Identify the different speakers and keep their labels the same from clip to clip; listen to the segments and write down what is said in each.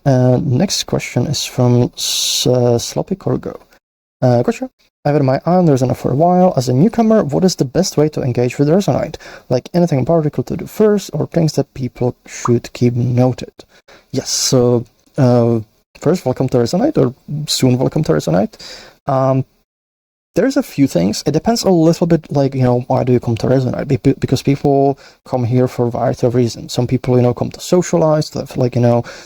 Speaker 1: Next question is from Sloppy Corgo. Question. I've had my eye on Resonite for a while. As a newcomer, what is the best way to engage with Resonite? Like anything in particular to do first, or things that people should keep noted? Yes, so first, welcome to Resonite, or soon welcome to Resonite. There's a few things. It depends a little bit, like, why do you come to Resonite? Because people come here for a variety of reasons. Some people, come to socialize, to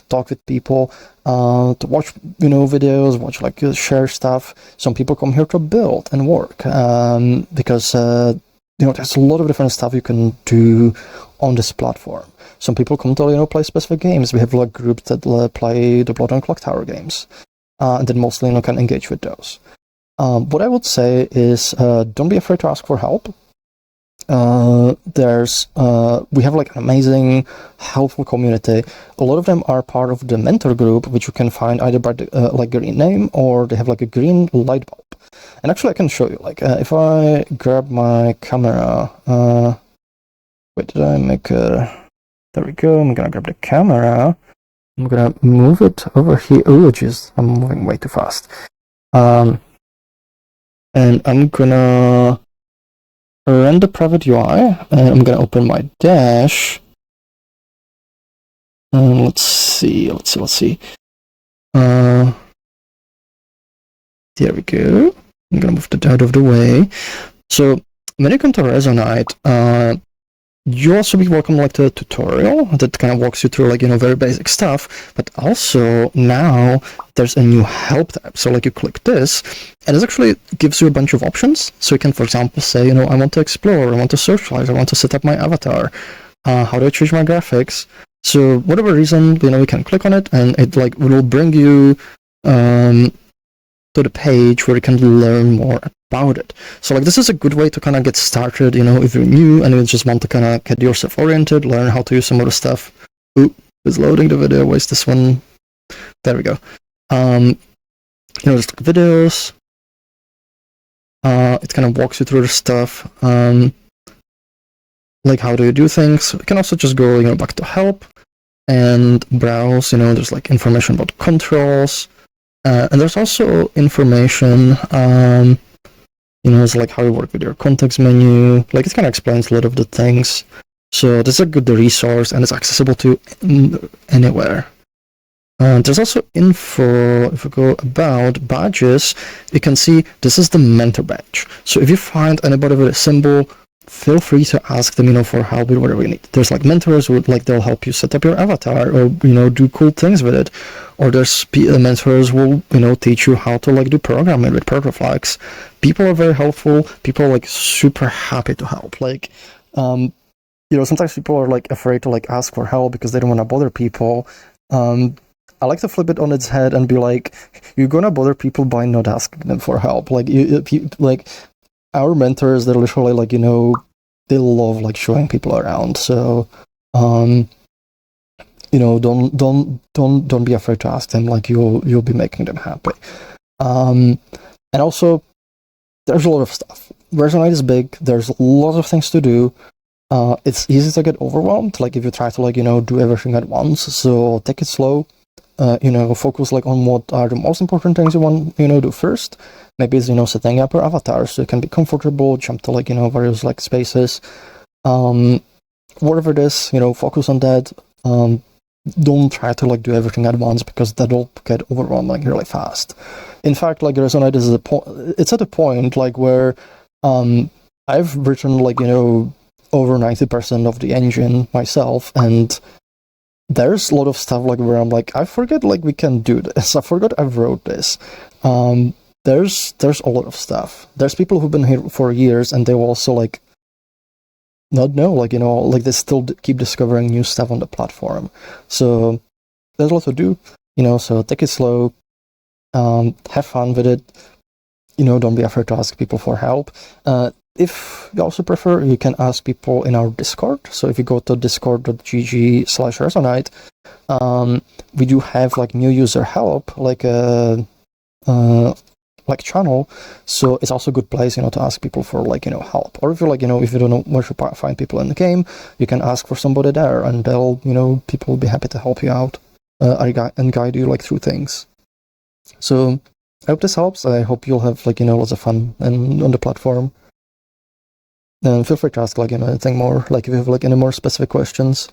Speaker 1: talk with people, to watch, videos, watch, share stuff. Some people come here to build and work, because, there's a lot of different stuff you can do on this platform. Some people come to, play specific games. We have, groups that play the Blood on Clock Tower games, and then mostly, can engage with those. What I would say is, don't be afraid to ask for help. We have an amazing, helpful community. A lot of them are part of the mentor group, which you can find either by the green name, or they have a green light bulb. And actually, I can show you. If I grab my camera, wait, did I make a? There we go. I'm gonna grab the camera. I'm gonna move it over here. Oh, jeez, I'm moving way too fast. And I'm gonna run the private UI, and I'm gonna open my dash. And let's see. There we go. I'm gonna move that out of the way. So when you come to Resonite, you also be welcome to a tutorial that kind of walks you through very basic stuff, but also now there's a new help tab. So you click this, and it actually gives you a bunch of options. So you can, for example, say, I want to explore, I want to socialize, I want to set up my avatar, how do I change my graphics? So whatever reason, you can click on it, and it will bring you to the page where you can learn more about it. So this is a good way to kind of get started, if you're new and you just want to kind of get yourself oriented, learn how to use some of the stuff. Ooh, it's loading the video. Where's this one? There we go. Just videos. It kind of walks you through the stuff. How do you do things? You can also just go, back to help and browse. There's information about controls. And there's also information, it's how you work with your context menu. It kind of explains a lot of the things. So this is a good resource, and it's accessible to anywhere. There's also info. If we go about badges, you can see this is the mentor badge. So if you find anybody with a symbol, feel free to ask them, for help with whatever you need. There's mentors who they'll help you set up your avatar, or do cool things with it. Or there's mentors who will teach you how to do programming with Perfectflex. People are very helpful. People are super happy to help. Sometimes people are afraid to ask for help because they don't want to bother people. I like to flip it on its head and be you're gonna bother people by not asking them for help. Our mentors, they're literally they love showing people around. So don't be afraid to ask them. You'll be making them happy. And also, there's a lot of stuff. Resonite is big. There's a lot of things to do. It's easy to get overwhelmed. If you try to do everything at once. So take it slow. Focus on what are the most important things you want do first. Maybe it's setting up your avatar so you can be comfortable, jump to various spaces. Whatever it is, focus on that. Don't try to do everything at once, because that'll get overwhelming really fast. In fact, Resonite is it's at a point where I've written over 90% of the engine myself, and there's a lot of stuff where I'm I forget we can do this. I forgot I wrote this. There's a lot of stuff. There's people who've been here for years, and they will also not know, they still keep discovering new stuff on the platform. So there's a lot to do, so take it slow, have fun with it, don't be afraid to ask people for help. If you also prefer, you can ask people in our Discord. So if you go to discord.gg/Resonite, we do have new user help, channel. So it's also a good place, to ask people for help. Or if you're if you don't know where to find people in the game, you can ask for somebody there, and they'll, people will be happy to help you out. and guide you like through things. So I hope this helps. I hope you'll have like lots of fun and on the platform. And feel free to ask like anything more, like if you have like any more specific questions.